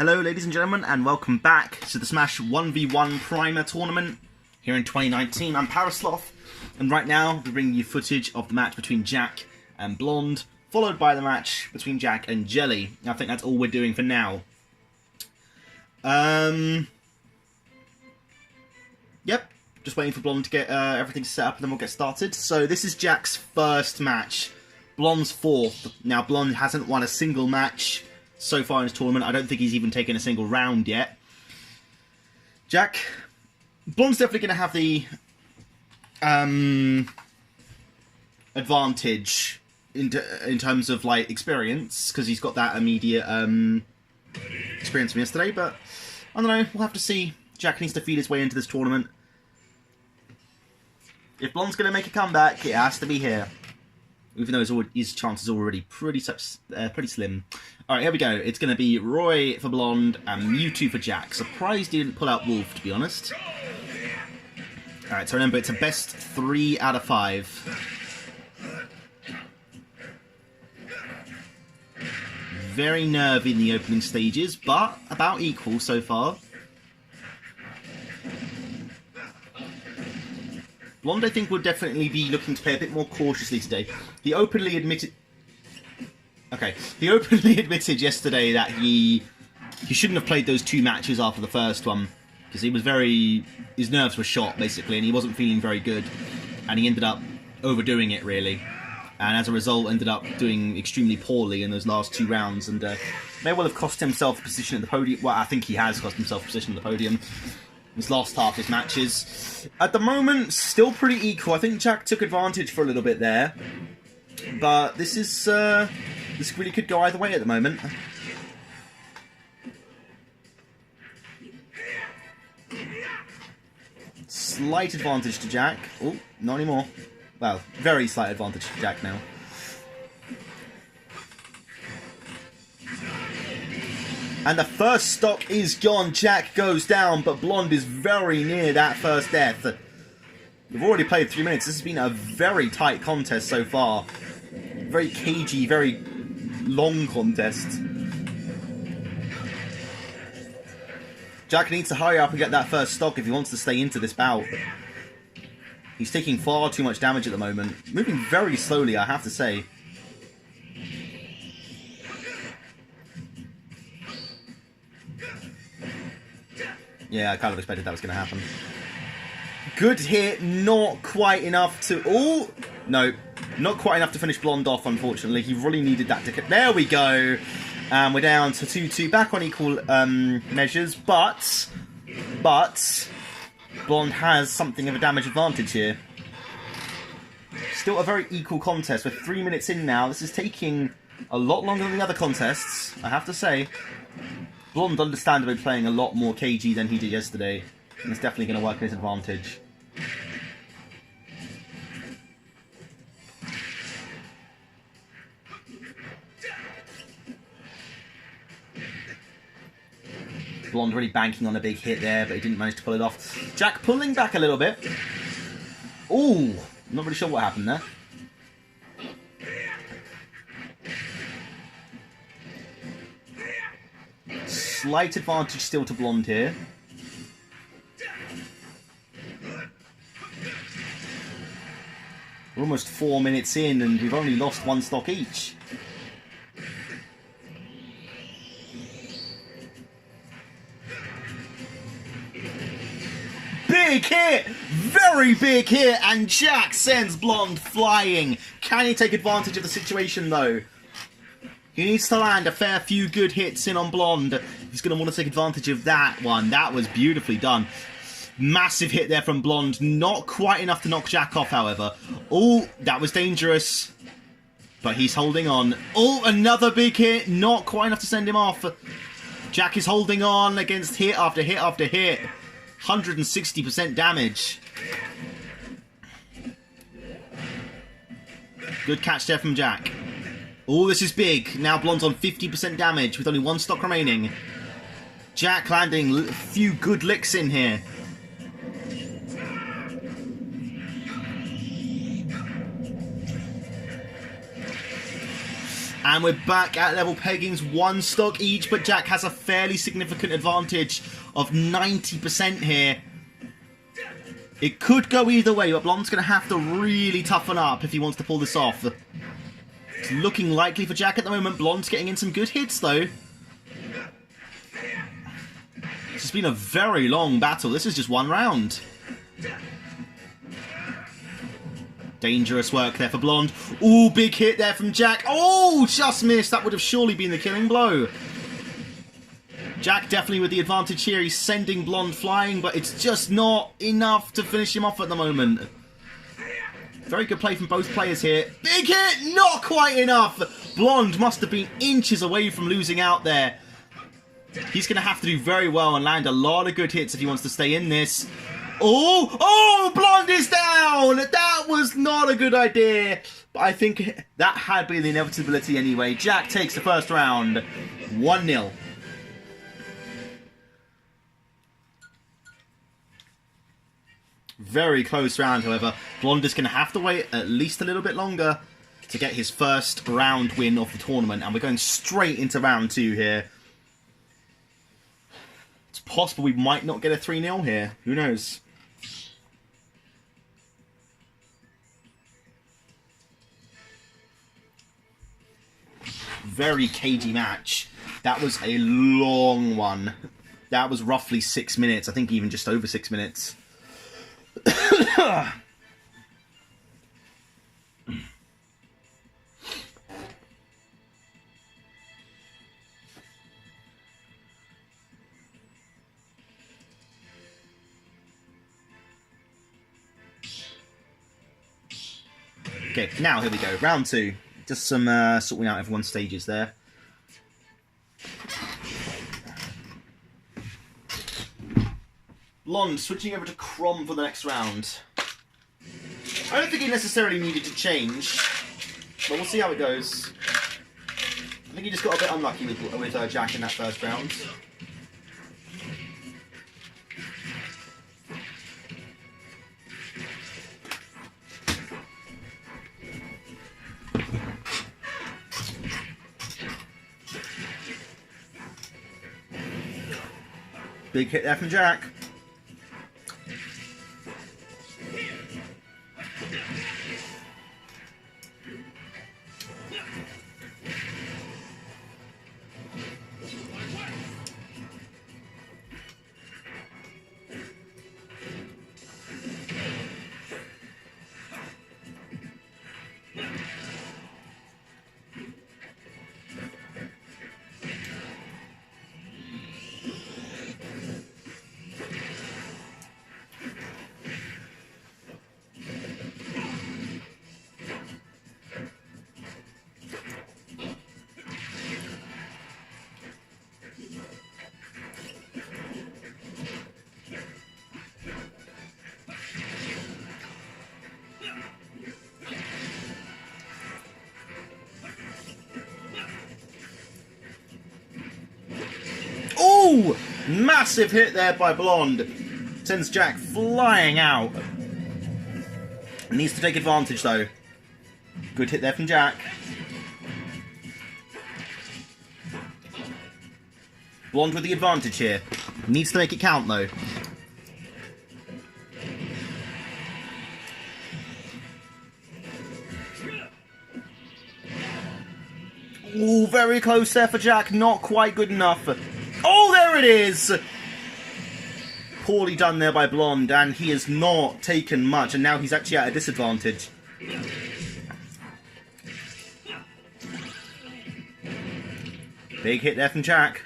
Hello ladies and gentlemen, and welcome back to the Smash 1v1 Primer tournament here in 2019. I'm Parasloth, and right now we're bringing you footage of the match between Jack and Blonde, followed by the match between Jack and Jelly. I think that's all we're doing for now. Yep, just waiting for Blonde to get everything set up and then we'll get started. So this is Jack's first match, Blonde's fourth. Now Blonde hasn't won a single match so far in this tournament. I don't think he's even taken a single round yet. Blonde's definitely going to have the advantage in terms of like experience, because he's got that immediate experience from yesterday, but I don't know, we'll have to see. Jack needs to feed his way into this tournament. If Blonde's going to make a comeback, it has to be here. Even though his chances are already pretty slim. Alright, here we go. It's going to be Roy for Blonde and Mewtwo for Jack. Surprised he didn't pull out Wolf, to be honest. Alright, so remember, it's a best 3 out of 5. Very nervy in the opening stages, but about equal so far. Blonde, I think, will definitely be looking to play a bit more cautiously today. He openly admitted yesterday that he shouldn't have played those 2 matches after the first one, because his nerves were shot, basically, and he wasn't feeling very good, and he ended up overdoing it, really. And as a result, ended up doing extremely poorly in those last 2 rounds, and may well have cost himself a position at the podium. Well, I think he has cost himself a position at the podium. His last half of his matches. At the moment, still pretty equal. I think Jack took advantage for a little bit there. But this really could go either way at the moment. Slight advantage to Jack. Oh, not anymore. Well, very slight advantage to Jack now. And the first stock is gone. Jack goes down, but Blonde is very near that first death. We've already played 3 minutes. This has been a very tight contest so far. Very cagey, very long contest. Jack needs to hurry up and get that first stock if he wants to stay into this bout. He's taking far too much damage at the moment. Moving very slowly, I have to say. Yeah, I kind of expected that was going to happen. Good hit, not quite enough to... Oh! No, not quite enough to finish Blonde off, unfortunately. He really needed that to... There we go! And we're down to 2-2, back on equal measures, but Blonde has something of a damage advantage here. Still a very equal contest. We're 3 minutes in now. This is taking a lot longer than the other contests, I have to say. Blonde understandably playing a lot more cagey than he did yesterday, and it's definitely going to work in his advantage. Blonde really banking on a big hit there, but he didn't manage to pull it off. Jack pulling back a little bit. Ooh, not really sure what happened there. Slight advantage still to Blonde here. We're almost 4 minutes in and we've only lost 1 stock each. Big hit! Very big hit! And Jack sends Blonde flying. Can he take advantage of the situation though? He needs to land a fair few good hits in on Blonde. He's going to want to take advantage of that one. That was beautifully done. Massive hit there from Blonde. Not quite enough to knock Jack off, however. Oh, that was dangerous. But he's holding on. Oh, another big hit. Not quite enough to send him off. Jack is holding on against hit after hit after hit. 160% damage. Good catch there from Jack. Oh, this is big. Now Blonde's on 50% damage with only 1 stock remaining. Jack landing a few good licks in here. And we're back at level peggings, 1 stock each, but Jack has a fairly significant advantage of 90% here. It could go either way, but Blonde's going to have to really toughen up if he wants to pull this off. It's looking likely for Jack at the moment. Blonde's getting in some good hits, though. It's been a very long battle. This is just 1 round. Dangerous work there for Blonde. Ooh, big hit there from Jack. Oh, just missed. That would have surely been the killing blow. Jack definitely with the advantage here. He's sending Blonde flying, but it's just not enough to finish him off at the moment. Very good play from both players here. Big hit! Not quite enough! Blonde must have been inches away from losing out there. He's going to have to do very well and land a lot of good hits if he wants to stay in this. Oh! Oh! Blonde is down! That was not a good idea. But I think that had been the inevitability anyway. Jack takes the first round. 1-0. Very close round, however. Blonde is going to have to wait at least a little bit longer to get his first round win of the tournament. And we're going straight into round 2 here. It's possible we might not get a 3-0 here. Who knows? Very cagey match. That was a long one. That was roughly 6 minutes. I think even just over 6 minutes. Okay, now here we go. Round 2. Just some sorting out everyone's stages there. Blonde switching over to Crom for the next round. I don't think he necessarily needed to change, but we'll see how it goes. I think he just got a bit unlucky with Jack in that first round. Big hit there from Jack. Ooh! Massive hit there by Blonde. Sends Jack flying out. Needs to take advantage though. Good hit there from Jack. Blonde with the advantage here. Needs to make it count though. Ooh, very close there for Jack. Not quite good enough. Oh, there it is! Poorly done there by Blonde, and he has not taken much, and now he's actually at a disadvantage. Big hit there from Jack.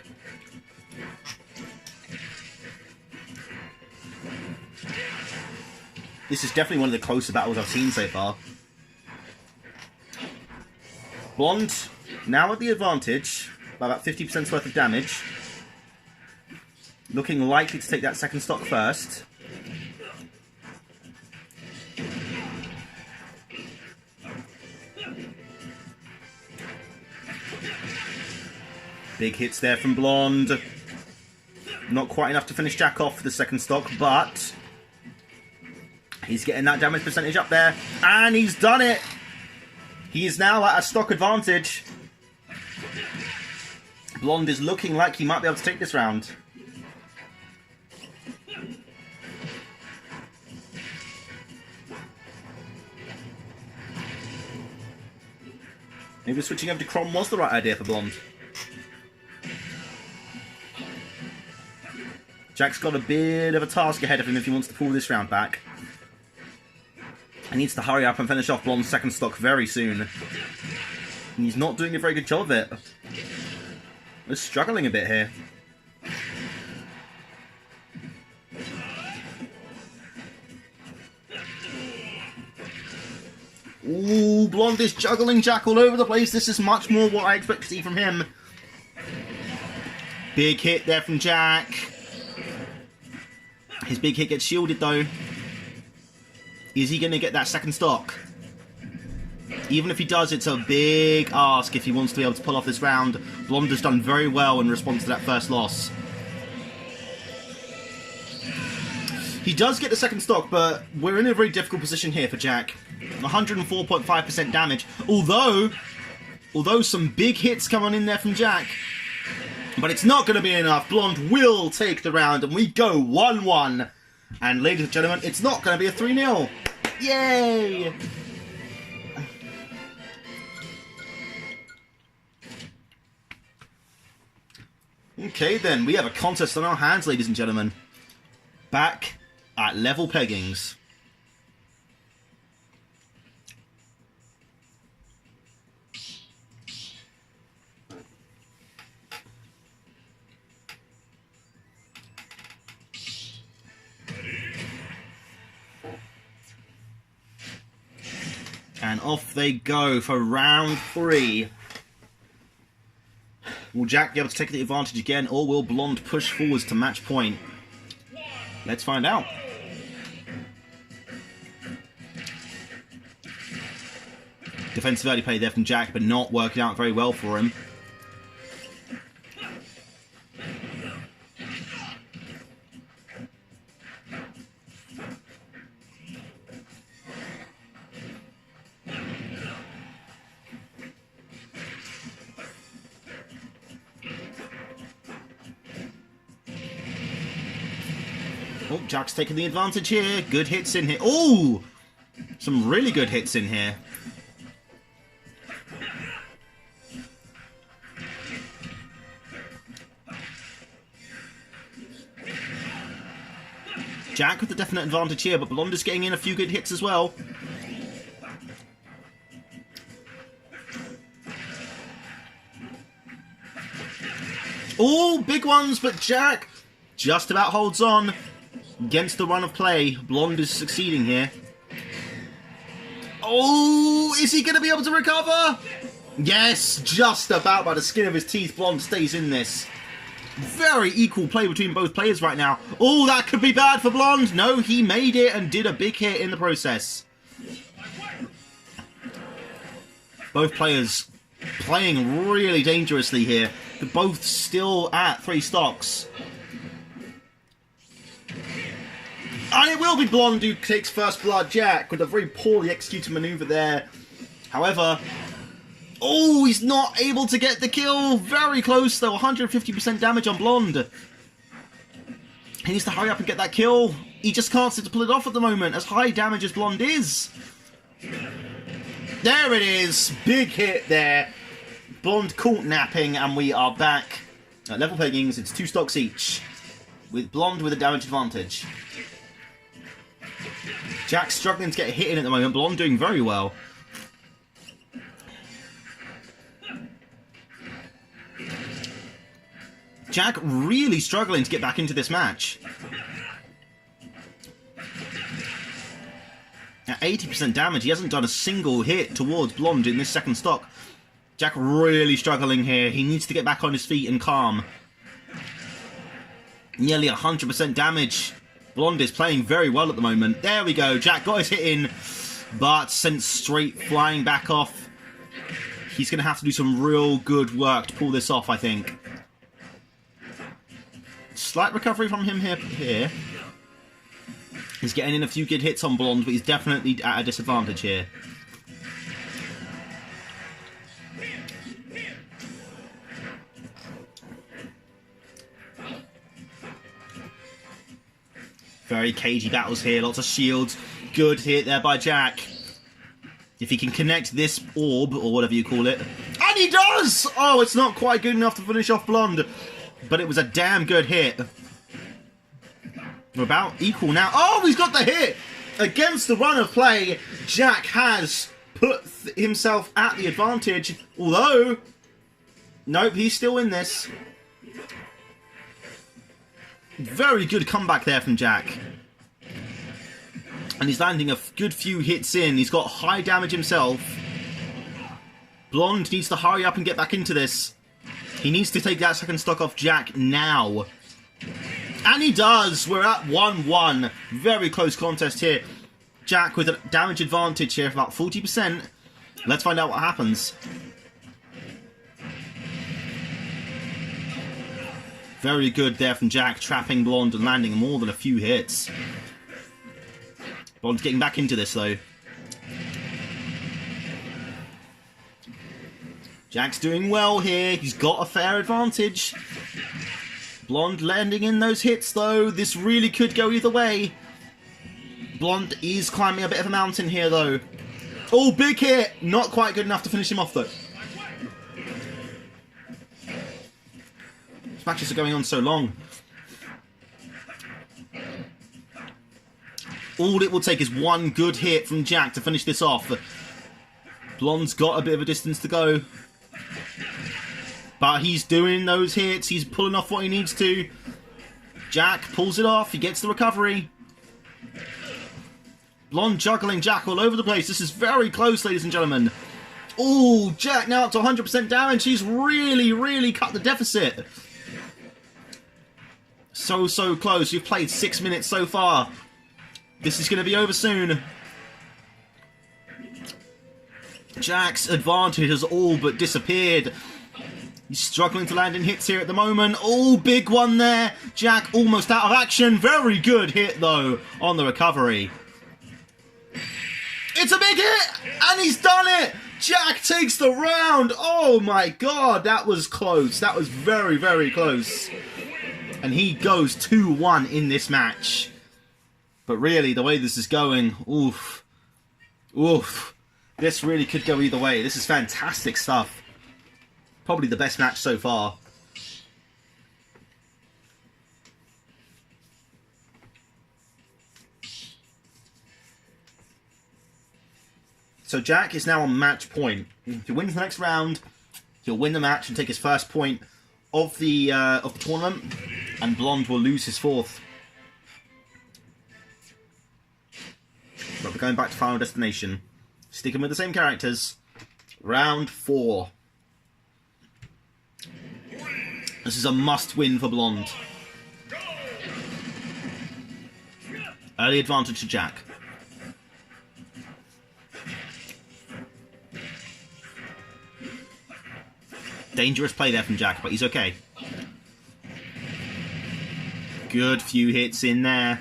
This is definitely one of the closer battles I've seen so far. Blonde, now at the advantage, by about 50% worth of damage. Looking likely to take that second stock first. Big hits there from Blonde. Not quite enough to finish Jack off for the second stock, but he's getting that damage percentage up there, and he's done it! He is now at a stock advantage. Blonde is looking like he might be able to take this round. Maybe switching over to Crom was the right idea for Blonde. Jack's got a bit of a task ahead of him if he wants to pull this round back. He needs to hurry up and finish off Blonde's second stock very soon. And he's not doing a very good job of it. We're struggling a bit here. Ooh, Blonde is juggling Jack all over the place. This is much more what I expect to see from him. Big hit there from Jack. His big hit gets shielded though. Is he going to get that second stock? Even if he does, it's a big ask if he wants to be able to pull off this round. Blonde has done very well in response to that first loss. He does get the second stock, but we're in a very difficult position here for Jack. 104.5% damage. Although some big hits come on in there from Jack. But it's not going to be enough. Blonde will take the round, and we go 1-1. And ladies and gentlemen, it's not going to be a 3-0. Yay! Okay then, we have a contest on our hands, ladies and gentlemen. Back at level peggings. And off they go for round 3. Will Jack be able to take the advantage again, or will Blonde push forwards to match point? Let's find out. Defensive early play there from Jack, but not working out very well for him. Oh, Jack's taking the advantage here. Good hits in here. Oh! Some really good hits in here. Jack with the definite advantage here, but Blonde is getting in a few good hits as well. Oh, big ones, but Jack just about holds on against the run of play. Blonde is succeeding here. Oh, is he going to be able to recover? Yes, just about by the skin of his teeth. Blonde stays in this. Very equal play between both players right now. Oh, that could be bad for Blonde. No, he made it and did a big hit in the process. Both players playing really dangerously here. They're both still at 3 stocks. And it will be Blonde who takes first blood. Jack with a very poorly executed maneuver there. However, oh, he's not able to get the kill. Very close though, 150% damage on Blonde. He needs to hurry up and get that kill. He just can't seem to pull it off at the moment, as high damage as Blonde is. There it is, big hit there. Blonde caught napping, and we are back at level peggings. It's 2 stocks each, with Blonde with a damage advantage. Jack's struggling to get a hit in at the moment. Blonde doing very well. Jack really struggling to get back into this match. At 80% damage, he hasn't done a single hit towards Blonde in this second stock. Jack really struggling here. He needs to get back on his feet and calm. Nearly 100% damage. Blonde is playing very well at the moment. There we go. Jack got his hit in, but sent straight flying back off. He's going to have to do some real good work to pull this off, I think. Slight recovery from him here. He's getting in a few good hits on Blonde, but he's definitely at a disadvantage here. Very cagey battles here, lots of shields. Good hit there by Jack. If he can connect this orb, or whatever you call it. And he does! Oh, it's not quite good enough to finish off Blonde. But it was a damn good hit. We're about equal now. Oh, he's got the hit! Against the run of play, Jack has put himself at the advantage. Although, nope, he's still in this. Very good comeback there from Jack. And he's landing a good few hits in. He's got high damage himself. Blonde needs to hurry up and get back into this. He needs to take that second stock off Jack now. And he does! We're at 1-1. Very close contest here. Jack with a damage advantage here of about 40%. Let's find out what happens. Very good there from Jack, trapping Blonde and landing more than a few hits. Blonde's getting back into this though. Jack's doing well here. He's got a fair advantage. Blonde landing in those hits though. This really could go either way. Blonde is climbing a bit of a mountain here though. Oh, big hit! Not quite good enough to finish him off though. These matches are going on so long. All it will take is one good hit from Jack to finish this off. Blonde's got a bit of a distance to go. But he's doing those hits. He's pulling off what he needs to. Jack pulls it off. He gets the recovery. Blonde juggling Jack all over the place. This is very close, ladies and gentlemen. Oh, Jack now up to 100% damage. He's really cut the deficit. So close. You've played 6 minutes so far. This is going to be over soon. Jack's advantage has all but disappeared. He's struggling to land in hits here at the moment. Oh, big one there. Jack almost out of action. Very good hit, though, on the recovery. It's a big hit! And he's done it! Jack takes the round! Oh my god, that was close. That was very close. And he goes 2-1 in this match. But really, the way this is going, oof. Oof. This really could go either way. This is fantastic stuff. Probably the best match so far. So Jack is now on match point. If he wins the next round, he'll win the match and take his first point of the tournament, and Blonde will lose his fourth. But we're going back to Final Destination. Sticking with the same characters. Round 4. This is a must-win for Blonde. Early advantage to Jack. Dangerous play there from Jack, but he's okay. Good few hits in there.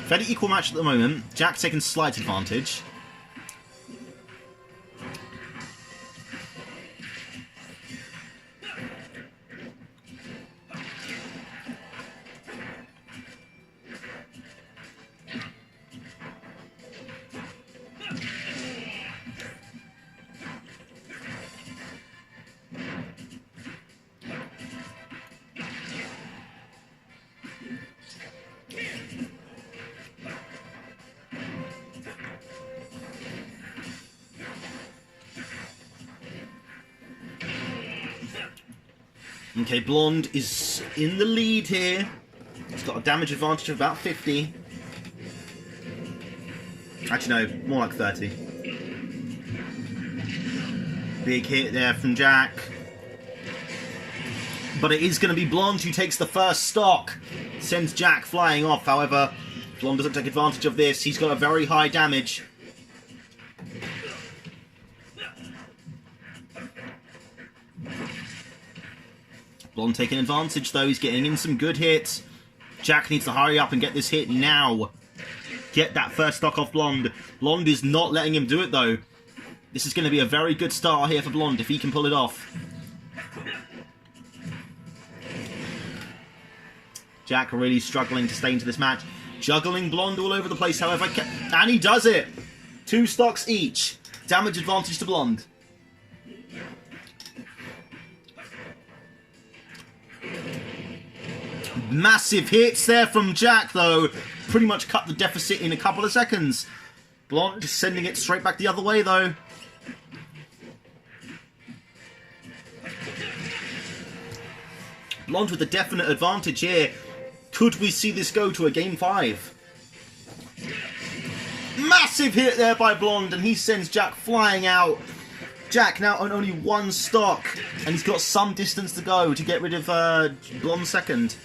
Fairly equal match at the moment. Jack taking slight advantage. Okay, Blonde is in the lead here. He's got a damage advantage of about 50. Actually, no, more like 30. Big hit there from Jack. But it is going to be Blonde who takes the first stock. Sends Jack flying off. However, Blonde doesn't take advantage of this. He's got a very high damage. Blonde taking advantage though, he's getting in some good hits. Jack needs to hurry up and get this hit now. Get that first stock off Blonde. Blonde is not letting him do it, though. This is going to be a very good start here for Blonde, if he can pull it off. Jack really struggling to stay into this match. Juggling Blonde all over the place, however. And he does it! 2 stocks each. Damage advantage to Blonde. Massive hits there from Jack, though. Pretty much cut the deficit in a couple of seconds. Blonde just sending it straight back the other way, though. Blonde with a definite advantage here. Could we see this go to a Game 5? Massive hit there by Blonde, and he sends Jack flying out. Jack now on only 1 stock, and he's got some distance to go to get rid of Blonde second.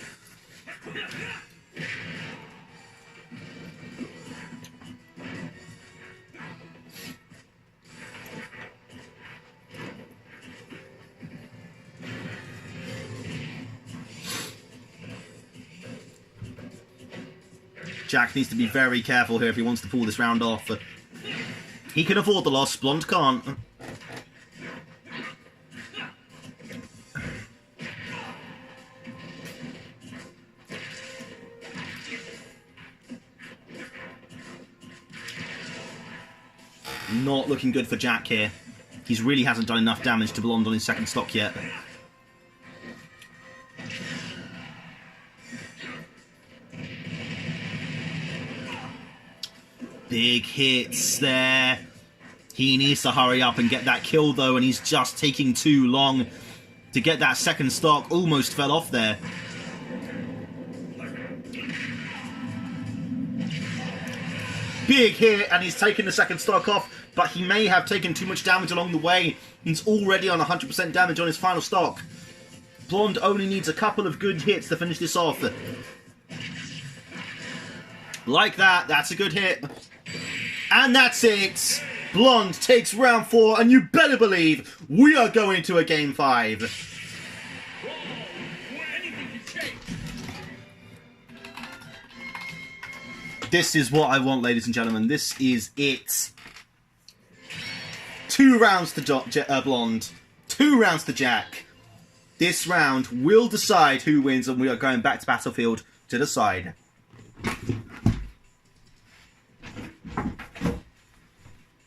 Jack needs to be very careful here if he wants to pull this round off. He can afford the loss, Blonde can't. Not looking good for Jack here. He really hasn't done enough damage to Blonde on his second stock yet. Big hits there. He needs to hurry up and get that kill, though, and he's just taking too long to get that second stock. Almost fell off there. Big hit, and he's taken the second stock off, but he may have taken too much damage along the way. He's already on 100% damage on his final stock. Blonde only needs a couple of good hits to finish this off. Like that, that's a good hit. And that's it! Blonde takes round 4, and you better believe we are going to a Game 5. This is what I want, ladies and gentlemen. This is it. 2 rounds to Blonde. 2 rounds to Jack. This round will decide who wins, and we are going back to Battlefield to decide.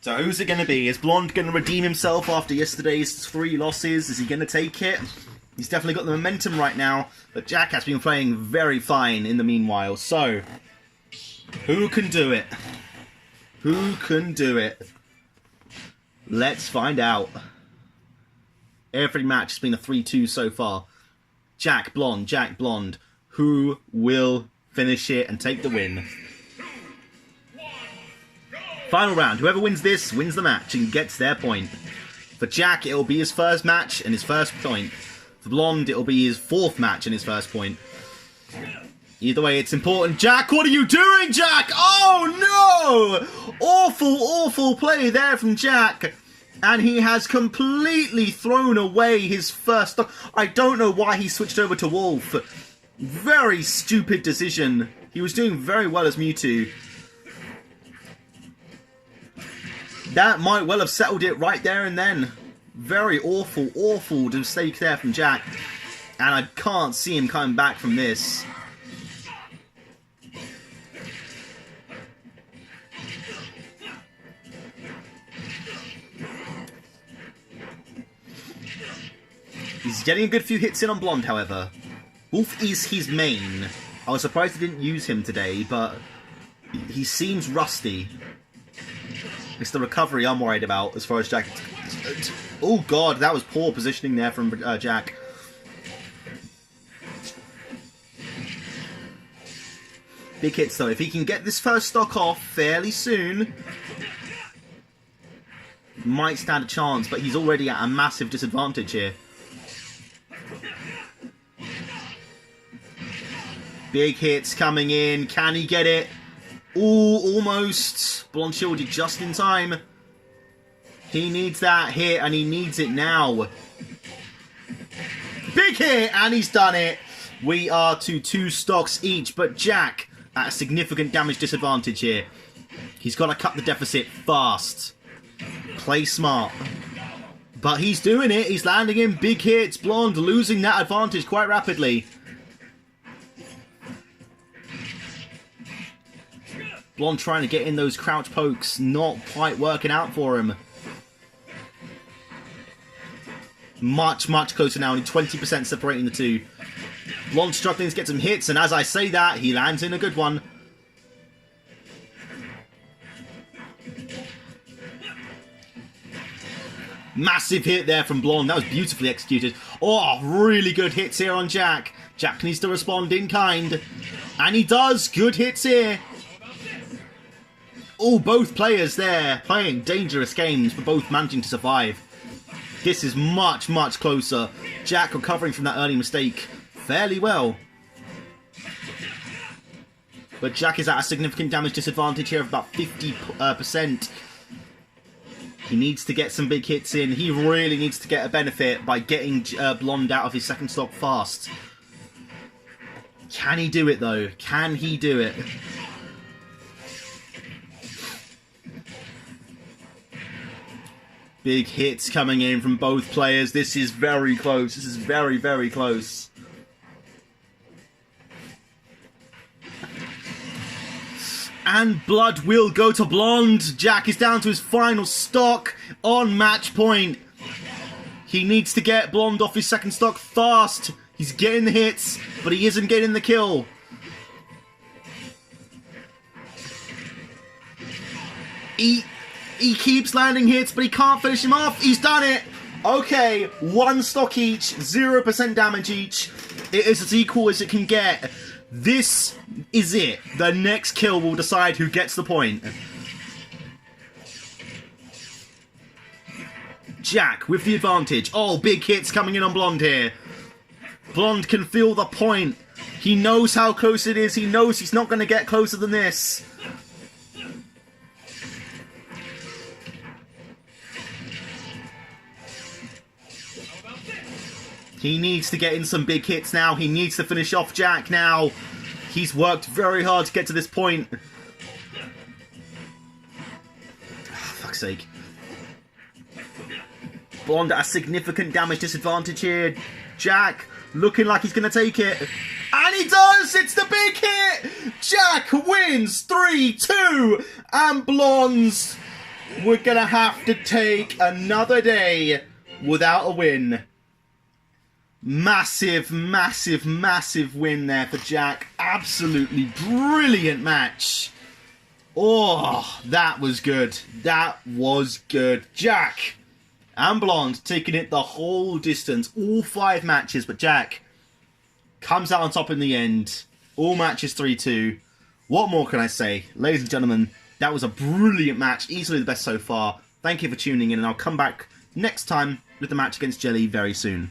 So who's it going to be? Is Blonde going to redeem himself after yesterday's 3 losses? Is he going to take it? He's definitely got the momentum right now, but Jack has been playing very fine in the meanwhile. So, who can do it? Who can do it? Let's find out. Every match has been a 3-2 so far. Jack, Blonde, Jack, Blonde. Who will finish it and take the win? Final round. Whoever wins this wins the match and gets their point. For Jack, it'll be his first match and his first point. For Blonde, it'll be his 4th match and his first point. Either way, it's important. Jack, what are you doing, Jack? Oh, no! Awful, awful play there from Jack. And he has completely thrown away his first stock. I don't know why he switched over to Wolf. Very stupid decision. He was doing very well as Mewtwo. That might well have settled it right there and then. Very awful, awful mistake there from Jack. And I can't see him coming back from this. He's getting a good few hits in on Blonde, however. Wolf is his main. I was surprised he didn't use him today, but he seems rusty. It's the recovery I'm worried about as far as Jack. Oh god, that was poor positioning there from Jack. Big hits though. If he can get this first stock off fairly soon, might stand a chance, but he's already at a massive disadvantage here. Big hits coming in. Can he get it? Ooh, almost. Blonde shielded just in time. He needs that hit, and he needs it now. Big hit, and he's done it. We are to 2 stocks each, but Jack at a significant damage disadvantage here. He's got to cut the deficit fast. Play smart. But he's doing it. He's landing in big hits. Blonde losing that advantage quite rapidly. Blonde trying to get in those crouch pokes. Not quite working out for him. Much, much closer now. Only 20% separating the two. Blonde struggling to get some hits. And as I say that, he lands in a good one. Massive hit there from Blonde. That was beautifully executed. Oh, really good hits here on Jack. Jack needs to respond in kind. And he does. Good hits here. Oh, both players there playing dangerous games, but both managing to survive. This is much, much closer. Jack recovering from that early mistake fairly well. But Jack is at a significant damage disadvantage here of about 50%. He needs to get some big hits in. He really needs to get a benefit by getting Blonde out of his second stock fast. Can he do it, though? Can he do it? Big hits coming in from both players. This is very close. This is very, very close. And blood will go to Blonde. Jack is down to his final stock on match point. He needs to get Blonde off his second stock fast. He's getting the hits, but he isn't getting the kill. He keeps landing hits, but he can't finish him off. He's done it. Okay, 1 stock each, 0% damage each. It is as equal as it can get. This is it. The next kill will decide who gets the point. Jack with the advantage. Oh, big hits coming in on Blonde here. Blonde can feel the point. He knows how close it is. He knows he's not going to get closer than this. He needs to get in some big hits now. He needs to finish off Jack now. He's worked very hard to get to this point. Oh, fuck's sake. Blonde at a significant damage disadvantage here. Jack looking like he's going to take it. And he does! It's the big hit! Jack wins 3-2. And Blondes, we're going to have to take another day without a win. Massive, massive, massive win there for Jack. Absolutely brilliant match. Oh, that was good. That was good. Jack and Blonde taking it the whole distance. All 5 matches, but Jack comes out on top in the end. All matches 3-2. What more can I say? Ladies and gentlemen, that was a brilliant match. Easily the best so far. Thank you for tuning in, and I'll come back next time with the match against Jelly very soon.